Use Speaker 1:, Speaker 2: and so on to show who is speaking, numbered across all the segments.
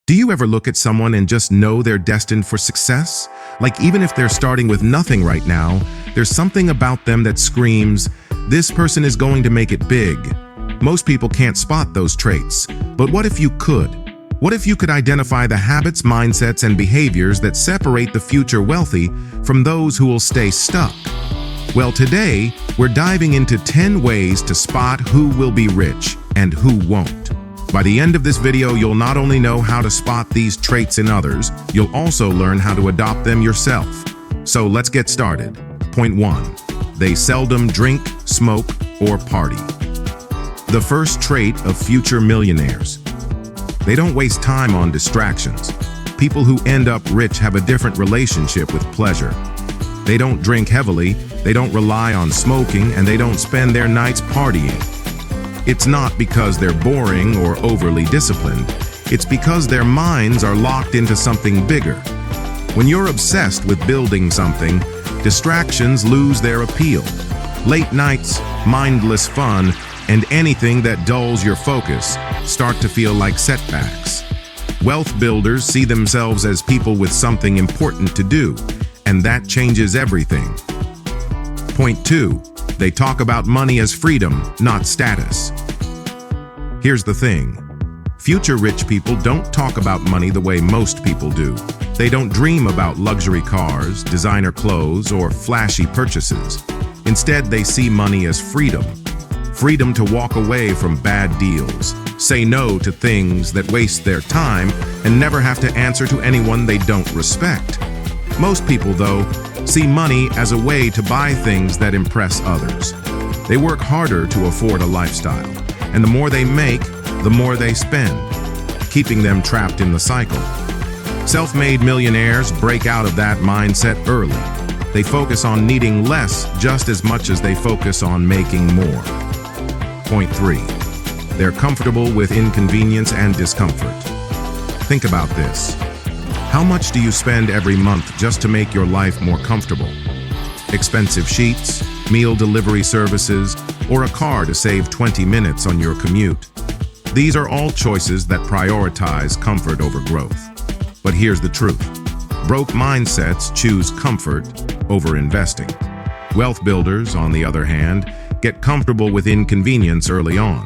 Speaker 1: Do you ever look at someone and just know they're destined for success? Like even if they're starting with nothing right now, there's something about them that screams, this person is going to make it big. Most people can't spot those traits, but what if you could? What if you could identify the habits, mindsets, and behaviors that separate the future wealthy from those who will stay stuck? Well, today, we're diving into 10 ways to spot who will be rich and who won't. By the end of this video, you'll not only know how to spot these traits in others, you'll also learn how to adopt them yourself. So let's get started. Point 1. They seldom drink, smoke, or party. The first trait of future millionaires. They don't waste time on distractions. People who end up rich have a different relationship with pleasure. They don't drink heavily, they don't rely on smoking, and they don't spend their nights partying. It's not because they're boring or overly disciplined. It's because their minds are locked into something bigger. When you're obsessed with building something, distractions lose their appeal. Late nights, mindless fun, and anything that dulls your focus start to feel like setbacks. Wealth builders see themselves as people with something important to do, and that changes everything. Point 2. They talk about money as freedom, not status. Here's the thing. Future rich people don't talk about money the way most people do. They don't dream about luxury cars, designer clothes, or flashy purchases. Instead, they see money as freedom. Freedom to walk away from bad deals, say no to things that waste their time, and never have to answer to anyone they don't respect. Most people, though, see money as a way to buy things that impress others. They work harder to afford a lifestyle, and the more they make, the more they spend, keeping them trapped in the cycle. Self-made millionaires break out of that mindset early. They focus on needing less just as much as they focus on making more. Point 3. They're comfortable with inconvenience and discomfort. Think about this. How much do you spend every month just to make your life more comfortable? Expensive sheets, meal delivery services, or a car to save 20 minutes on your commute? These are all choices that prioritize comfort over growth. But here's the truth. Broke mindsets choose comfort over investing. Wealth builders, on the other hand, get comfortable with inconvenience early on.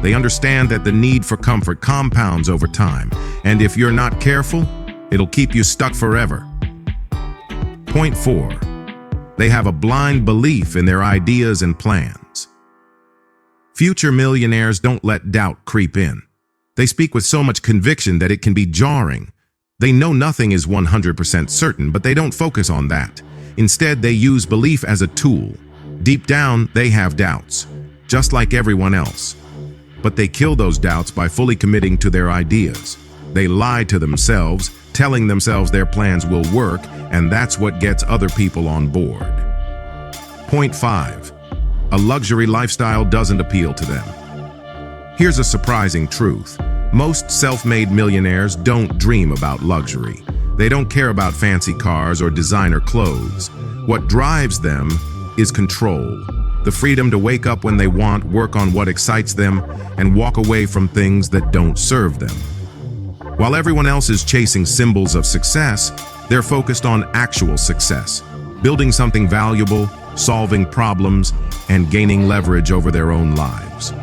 Speaker 1: They understand that the need for comfort compounds over time, and if you're not careful, it'll keep you stuck forever. Point 4. They have a blind belief in their ideas and plans. Future millionaires don't let doubt creep in. They speak with so much conviction that it can be jarring. They know nothing is 100% certain, but they don't focus on that. Instead, they use belief as a tool. Deep down, they have doubts, just like everyone else. But they kill those doubts by fully committing to their ideas. They lie to themselves, telling themselves their plans will work, and that's what gets other people on board. Point 5. A luxury lifestyle doesn't appeal to them. Here's a surprising truth. Most self-made millionaires don't dream about luxury. They don't care about fancy cars or designer clothes. What drives them is control. The freedom to wake up when they want, work on what excites them, and walk away from things that don't serve them. While everyone else is chasing symbols of success, they're focused on actual success, building something valuable, solving problems, and gaining leverage over their own lives.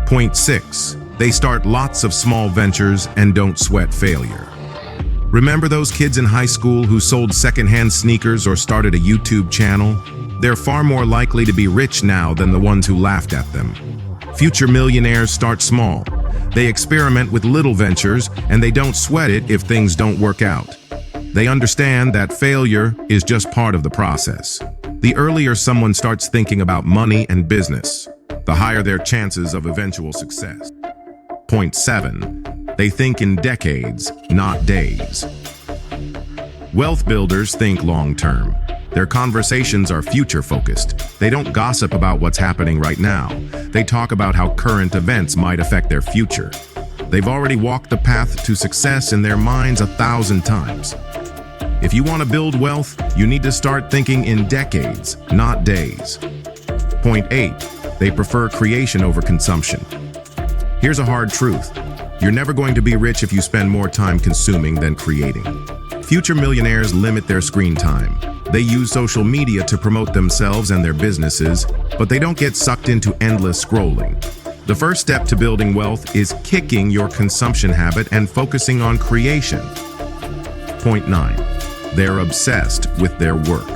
Speaker 1: Point 6. They start lots of small ventures and don't sweat failure. Remember those kids in high school who sold secondhand sneakers or started a YouTube channel? They're far more likely to be rich now than the ones who laughed at them. Future millionaires start small. They experiment with little ventures, and they don't sweat it if things don't work out. They understand that failure is just part of the process. The earlier someone starts thinking about money and business, the higher their chances of eventual success. Point 7. They think in decades, not days. Wealth builders think long-term. Their conversations are future-focused. They don't gossip about what's happening right now. They talk about how current events might affect their future. They've already walked the path to success in their minds 1,000 times. If you want to build wealth, you need to start thinking in decades, not days. Point 8. They prefer creation over consumption. Here's a hard truth. You're never going to be rich if you spend more time consuming than creating. Future millionaires limit their screen time. They use social media to promote themselves and their businesses, but they don't get sucked into endless scrolling. The first step to building wealth is kicking your consumption habit and focusing on creation. Point 9. They're obsessed with their work.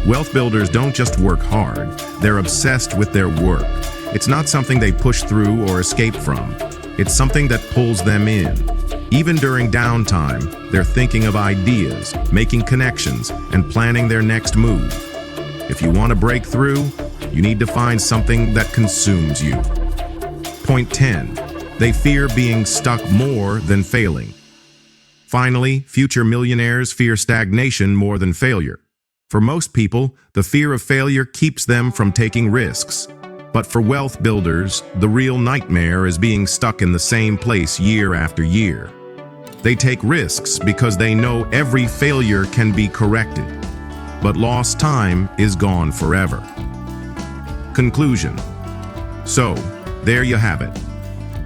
Speaker 1: Wealth builders don't just work hard, they're obsessed with their work. It's not something they push through or escape from. It's something that pulls them in. Even during downtime, they're thinking of ideas, making connections, and planning their next move. If you want to break through, you need to find something that consumes you. Point 10. They fear being stuck more than failing. Finally, future millionaires fear stagnation more than failure. For most people, the fear of failure keeps them from taking risks. But for wealth builders, the real nightmare is being stuck in the same place year after year. They take risks because they know every failure can be corrected. But lost time is gone forever. Conclusion. So, there you have it.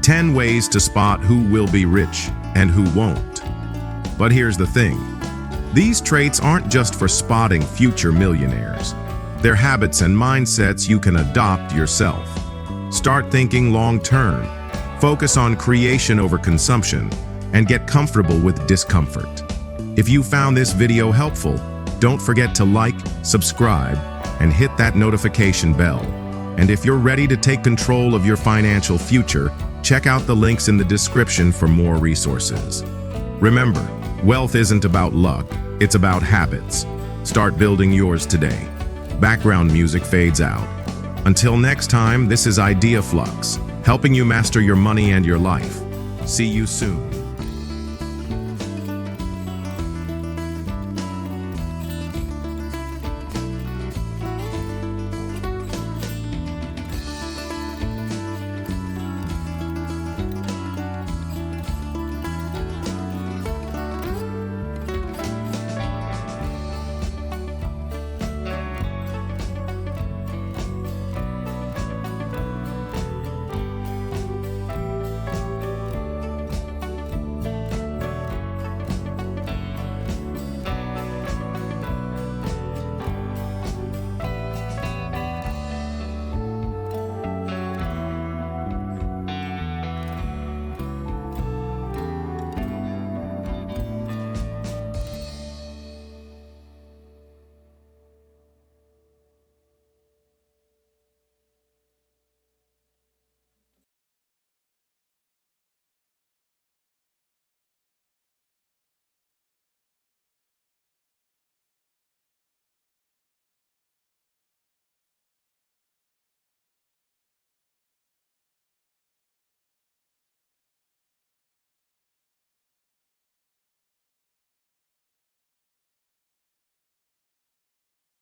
Speaker 1: 10 ways to spot who will be rich and who won't. But here's the thing. These traits aren't just for spotting future millionaires. They're habits and mindsets you can adopt yourself. Start thinking long-term. Focus on creation over consumption, and get comfortable with discomfort. If you found this video helpful, don't forget to like, subscribe, and hit that notification bell. And if you're ready to take control of your financial future, check out the links in the description for more resources. Remember, wealth isn't about luck, it's about habits. Start building yours today. Background music fades out. Until next time, this is IdeaFlux, helping you master your money and your life. See you soon.